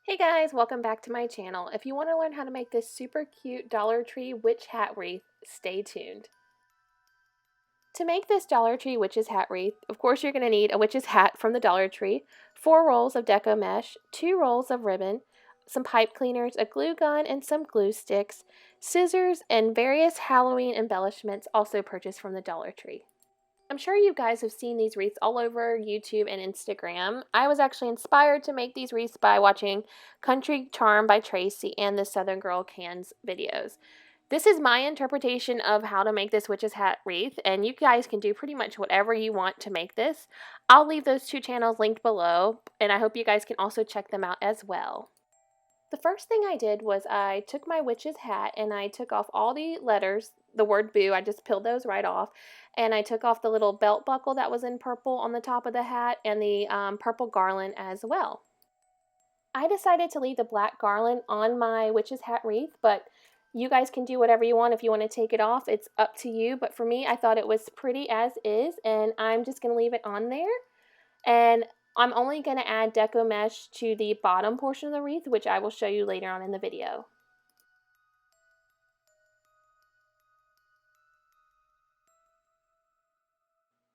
Hey guys, welcome back to my channel. If you want to learn how to make this super cute Dollar Tree witch hat wreath, stay tuned. To make this Dollar Tree witch's hat wreath, of course you're going to need a witch's hat from the Dollar Tree, 4 rolls of deco mesh, 2 rolls of ribbon, some pipe cleaners, a glue gun, and some glue sticks, scissors, and various Halloween embellishments also purchased from the Dollar Tree. I'm sure you guys have seen these wreaths all over YouTube and Instagram. I was actually inspired to make these wreaths by watching Country Charm by Tracy and the Southern Girl Cans videos. This is my interpretation of how to make this witch's hat wreath, and you guys can do pretty much whatever you want to make this. I'll leave those 2 channels linked below, and I hope you guys can also check them out as well. The first thing I did was I took my witch's hat and I took off all the letters, the word boo, I just peeled those right off, and I took off the little belt buckle that was in purple on the top of the hat and the purple garland as well. I decided to leave the black garland on my witch's hat wreath, but you guys can do whatever you want. If you want to take it off, it's up to you, but for me, I thought it was pretty as is, and I'm just going to leave it on there. And I'm only going to add deco mesh to the bottom portion of the wreath, which I will show you later on in the video.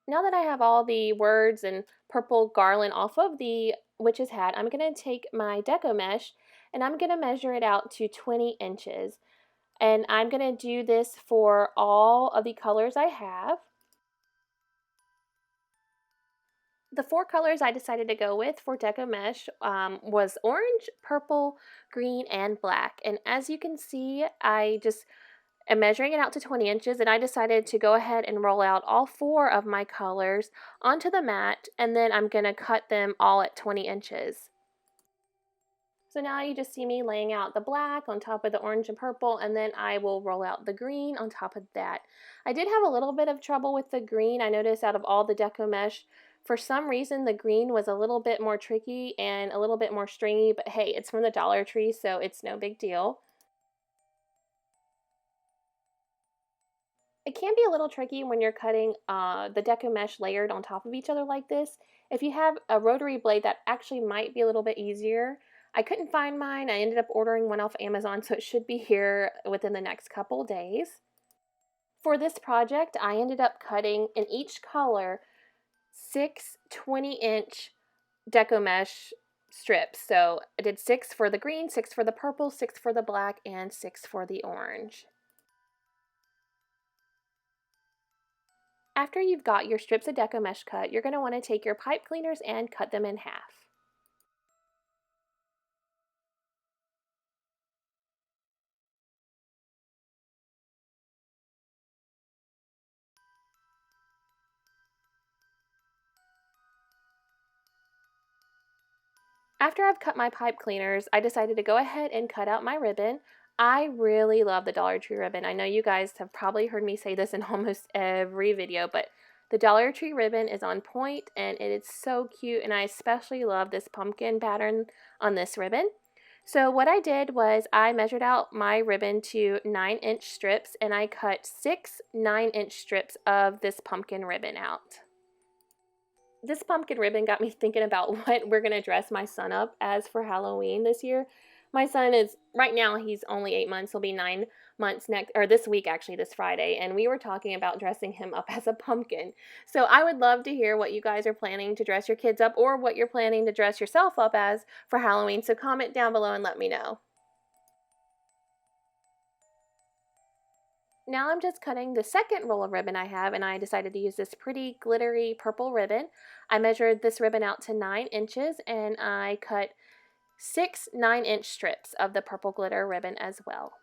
Now that I have all the words and purple garland off of the witch's hat, I'm going to take my deco mesh and I'm going to measure it out to 20 inches. And I'm going to do this for all of the colors I have. The 4 colors I decided to go with for deco mesh was orange, purple, green, and black. And as you can see, I just am measuring it out to 20 inches, and I decided to go ahead and roll out all 4 of my colors onto the mat, and then I'm going to cut them all at 20 inches. So now you just see me laying out the black on top of the orange and purple, and then I will roll out the green on top of that. I did have a little bit of trouble with the green. I noticed out of all the deco mesh, for some reason the green was a little bit more tricky and a little bit more stringy, but hey, it's from the Dollar Tree, so it's no big deal. It can be a little tricky when you're cutting the deco mesh layered on top of each other like this. If you have a rotary blade, that actually might be a little bit easier. I couldn't find mine. I ended up ordering one off Amazon, so it should be here within the next couple days. For this project, I ended up cutting in each color 6 20-inch deco mesh strips. So I did 6 for the green, 6 for the purple, 6 for the black, and 6 for the orange. After you've got your strips of deco mesh cut, you're going to want to take your pipe cleaners and cut them in half. After I've cut my pipe cleaners, I decided to go ahead and cut out my ribbon. I really love the Dollar Tree ribbon. I know you guys have probably heard me say this in almost every video, but the Dollar Tree ribbon is on point and it is so cute, and I especially love this pumpkin pattern on this ribbon. So what I did was I measured out my ribbon to 9-inch strips, and I cut 6 9-inch strips of this pumpkin ribbon out. This pumpkin ribbon got me thinking about what we're going to dress my son up as for Halloween this year. My son is, right now, he's only 8 months. He'll be 9 months this week, actually, this Friday. And we were talking about dressing him up as a pumpkin. So I would love to hear what you guys are planning to dress your kids up, or what you're planning to dress yourself up as for Halloween. So comment down below and let me know. Now I'm just cutting the second roll of ribbon I have, and I decided to use this pretty glittery purple ribbon. I measured this ribbon out to 9 inches, and I cut 6 9-inch strips of the purple glitter ribbon as well.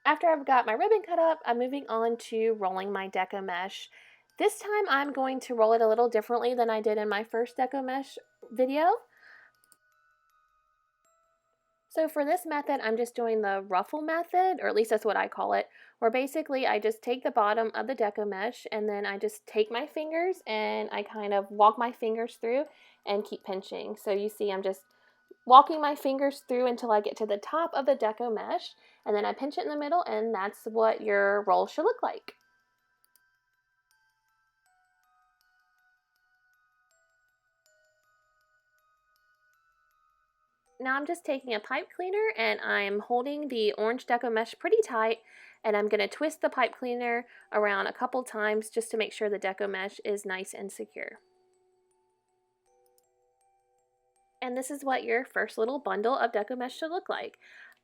After I've got my ribbon cut up, I'm moving on to rolling my deco mesh. This time I'm going to roll it a little differently than I did in my first deco mesh video. So for this method, I'm just doing the ruffle method, or at least that's what I call it, where basically I just take the bottom of the deco mesh and then I just take my fingers and I kind of walk my fingers through and keep pinching. So you see I'm just walking my fingers through until I get to the top of the deco mesh, and then I pinch it in the middle, and that's what your roll should look like. Now I'm just taking a pipe cleaner and I'm holding the orange deco mesh pretty tight, and I'm going to twist the pipe cleaner around a couple times just to make sure the deco mesh is nice and secure. And this is what your first little bundle of deco mesh should look like.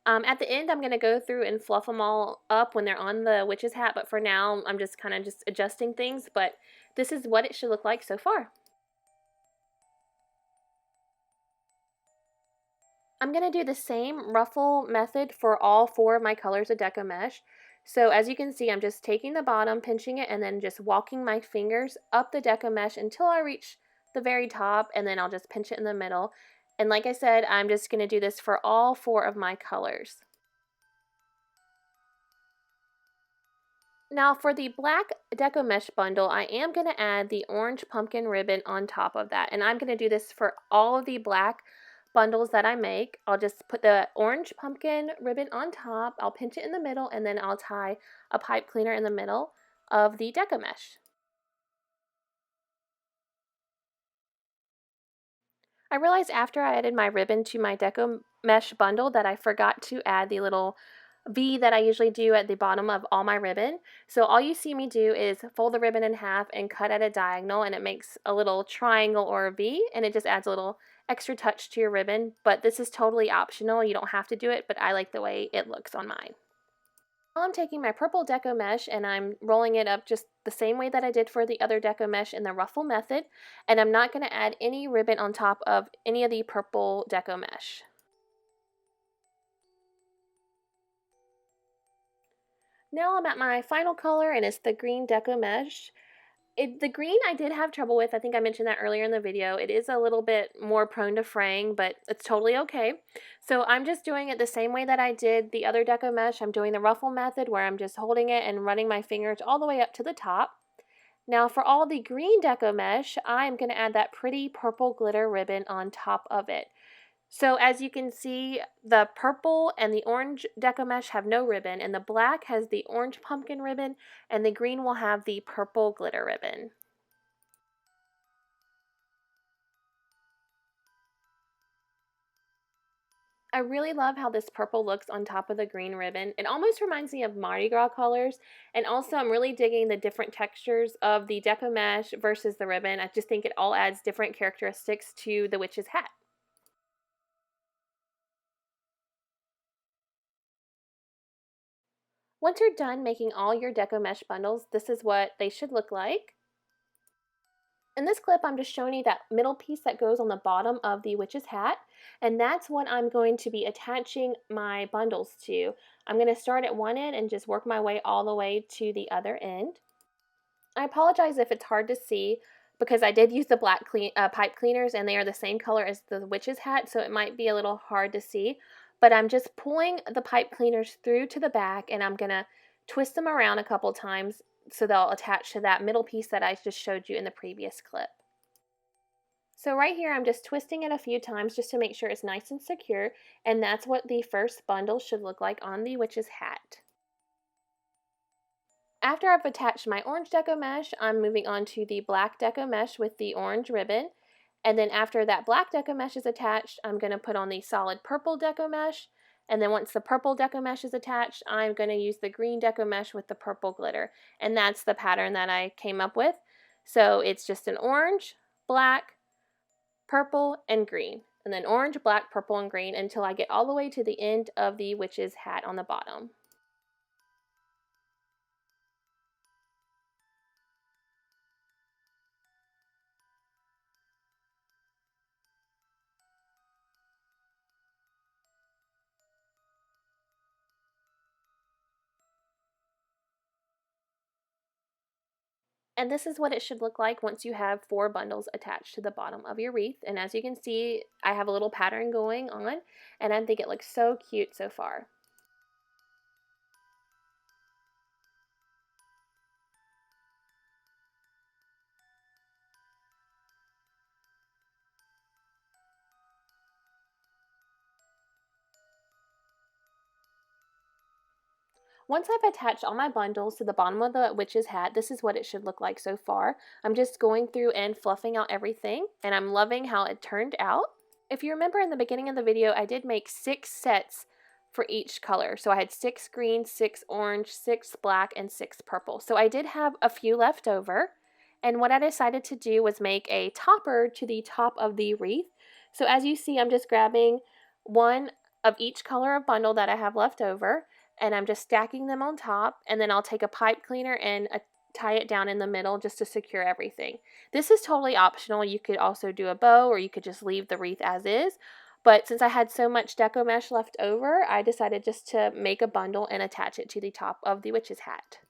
At the end, I'm going to go through and fluff them all up when they're on the witch's hat, but for now, I'm just kind of adjusting things, but this is what it should look like so far. I'm going to do the same ruffle method for all 4 of my colors of deco mesh. So as you can see, I'm just taking the bottom, pinching it, and then just walking my fingers up the deco mesh until I reach the very top, and then I'll just pinch it in the middle. And like I said, I'm just going to do this for all 4 of my colors. Now for the black deco mesh bundle, I am going to add the orange pumpkin ribbon on top of that. And I'm going to do this for all of the black bundles that I make. I'll just put the orange pumpkin ribbon on top, I'll pinch it in the middle, and then I'll tie a pipe cleaner in the middle of the deco mesh. I realized after I added my ribbon to my deco mesh bundle that I forgot to add the little V that I usually do at the bottom of all my ribbon. So all you see me do is fold the ribbon in half and cut at a diagonal, and it makes a little triangle or a V, and it just adds a little extra touch to your ribbon. But this is totally optional. You don't have to do it, but I like the way it looks on mine. Now I'm taking my purple deco mesh and I'm rolling it up just the same way that I did for the other deco mesh in the ruffle method, and I'm not going to add any ribbon on top of any of the purple deco mesh. Now I'm at my final color, and it's the green deco mesh. The green I did have trouble with. I think I mentioned that earlier in the video. It is a little bit more prone to fraying, but it's totally okay. So I'm just doing it the same way that I did the other deco mesh. I'm doing the ruffle method where I'm just holding it and running my fingers all the way up to the top. Now for all the green deco mesh, I'm going to add that pretty purple glitter ribbon on top of it. So as you can see, the purple and the orange deco mesh have no ribbon, and the black has the orange pumpkin ribbon, and the green will have the purple glitter ribbon. I really love how this purple looks on top of the green ribbon. It almost reminds me of Mardi Gras colors, and also I'm really digging the different textures of the deco mesh versus the ribbon. I just think it all adds different characteristics to the witch's hat. Once you're done making all your deco mesh bundles, this is what they should look like. In this clip, I'm just showing you that middle piece that goes on the bottom of the witch's hat, and that's what I'm going to be attaching my bundles to. I'm going to start at one end and just work my way all the way to the other end. I apologize if it's hard to see because I did use the black pipe cleaners, and they are the same color as the witch's hat, so it might be a little hard to see. But I'm just pulling the pipe cleaners through to the back, and I'm going to twist them around a couple times so they'll attach to that middle piece that I just showed you in the previous clip. So right here I'm just twisting it a few times just to make sure it's nice and secure, and that's what the first bundle should look like on the witch's hat. After I've attached my orange deco mesh, I'm moving on to the black deco mesh with the orange ribbon. And then after that black deco mesh is attached, I'm going to put on the solid purple deco mesh. And then once the purple deco mesh is attached, I'm going to use the green deco mesh with the purple glitter. And that's the pattern that I came up with. So it's just an orange, black, purple, and green. And then orange, black, purple, and green until I get all the way to the end of the witch's hat on the bottom. And this is what it should look like once you have 4 bundles attached to the bottom of your wreath. And as you can see, I have a little pattern going on, and I think it looks so cute so far. Once I've attached all my bundles to the bottom of the witch's hat, this is what it should look like so far. I'm just going through and fluffing out everything, and I'm loving how it turned out. If you remember in the beginning of the video, I did make 6 sets for each color. So I had 6 green, 6 orange, 6 black, and 6 purple. So I did have a few left over. And what I decided to do was make a topper to the top of the wreath. So as you see, I'm just grabbing one of each color of bundle that I have left over, and I'm just stacking them on top, and then I'll take a pipe cleaner and tie it down in the middle just to secure everything. This is totally optional. You could also do a bow, or you could just leave the wreath as is. But since I had so much deco mesh left over, I decided just to make a bundle and attach it to the top of the witch's hat.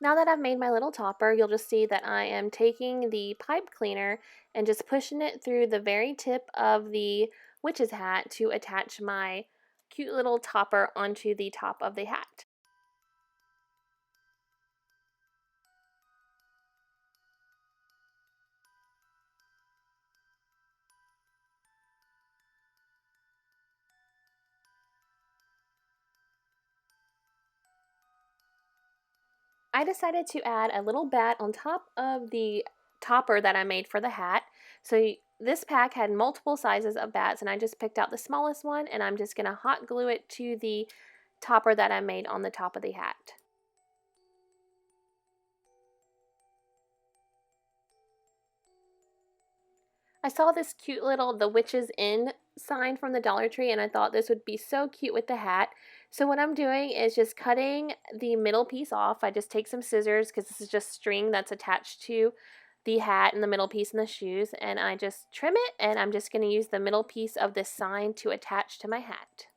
Now that I've made my little topper, you'll just see that I am taking the pipe cleaner and just pushing it through the very tip of the witch's hat to attach my cute little topper onto the top of the hat. I decided to add a little bat on top of the topper that I made for the hat. So this pack had multiple sizes of bats, and I just picked out the smallest one, and I'm just going to hot glue it to the topper that I made on the top of the hat. I saw this cute little The Witch's Inn sign from the Dollar Tree, and I thought this would be so cute with the hat. So what I'm doing is just cutting the middle piece off. I just take some scissors, because this is just string that's attached to the hat and the middle piece and the shoes, and I just trim it, and I'm just going to use the middle piece of this sign to attach to my hat.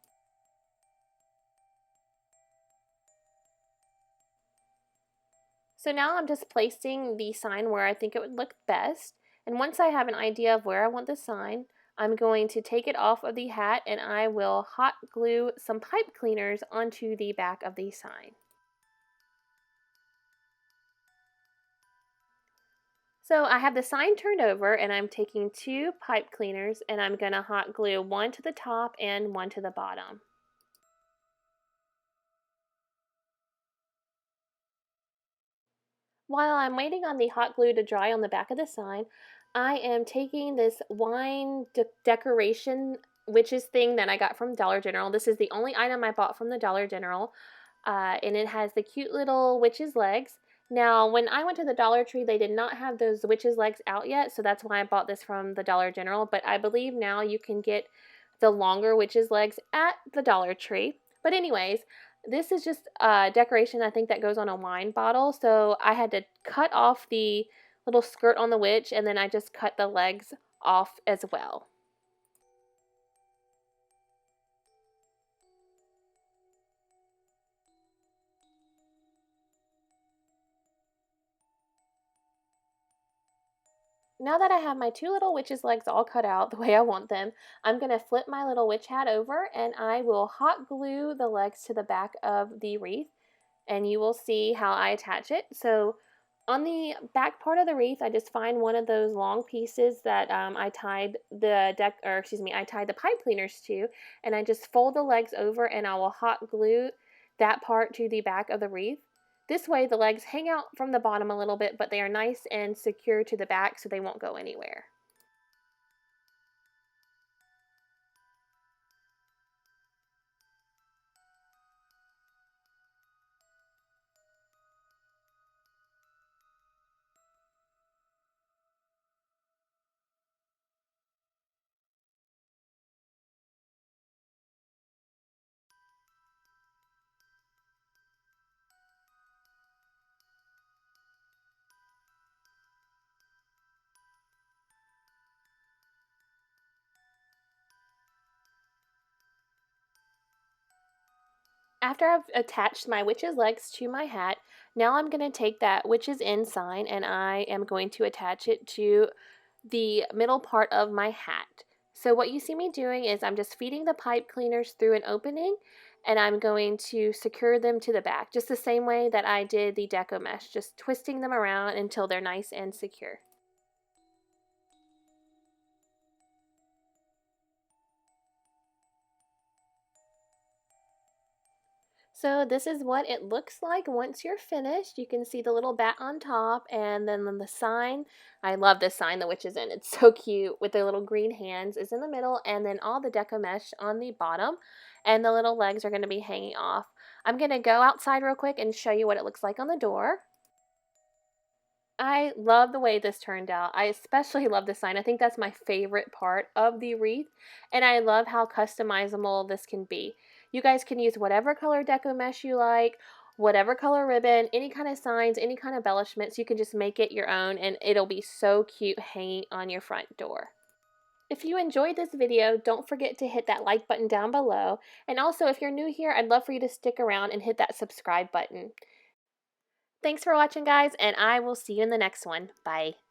So now I'm just placing the sign where I think it would look best. And once I have an idea of where I want the sign, I'm going to take it off of the hat, and I will hot glue some pipe cleaners onto the back of the sign. So I have the sign turned over, and I'm taking 2 pipe cleaners, and I'm going to hot glue one to the top and one to the bottom. While I'm waiting on the hot glue to dry on the back of the sign, I am taking this wine decoration witches thing that I got from Dollar General. This is the only item I bought from the Dollar General, and it has the cute little witch's legs. Now, when I went to the Dollar Tree, they did not have those witch's legs out yet, so that's why I bought this from the Dollar General, but I believe now you can get the longer witch's legs at the Dollar Tree. But anyways, this is just a decoration, I think, that goes on a wine bottle. So I had to cut off the little skirt on the witch, and then I just cut the legs off as well. Now that I have my 2 little witch's legs all cut out the way I want them, I'm going to flip my little witch hat over, and I will hot glue the legs to the back of the wreath, and you will see how I attach it. So on the back part of the wreath, I just find one of those long pieces that I tied I tied the pipe cleaners to, and I just fold the legs over, and I will hot glue that part to the back of the wreath. This way the legs hang out from the bottom a little bit, but they are nice and secure to the back, so they won't go anywhere. After I've attached my witch's legs to my hat, now I'm going to take that witch's Inn sign, and I am going to attach it to the middle part of my hat. So what you see me doing is I'm just feeding the pipe cleaners through an opening, and I'm going to secure them to the back, just the same way that I did the deco mesh, just twisting them around until they're nice and secure. So this is what it looks like once you're finished. You can see the little bat on top and then the sign. I love this sign the witch is in. It's so cute with their little green hands is in the middle and then all the deco mesh on the bottom and the little legs are going to be hanging off. I'm going to go outside real quick and show you what it looks like on the door. I love the way this turned out. I especially love the sign. I think that's my favorite part of the wreath, and I love how customizable this can be. You guys can use whatever color deco mesh you like, whatever color ribbon, any kind of signs, any kind of embellishments. You can just make it your own, and it'll be so cute hanging on your front door. If you enjoyed this video, don't forget to hit that like button down below, and also if you're new here, I'd love for you to stick around and hit that subscribe button. Thanks for watching, guys, and I will see you in the next one. Bye.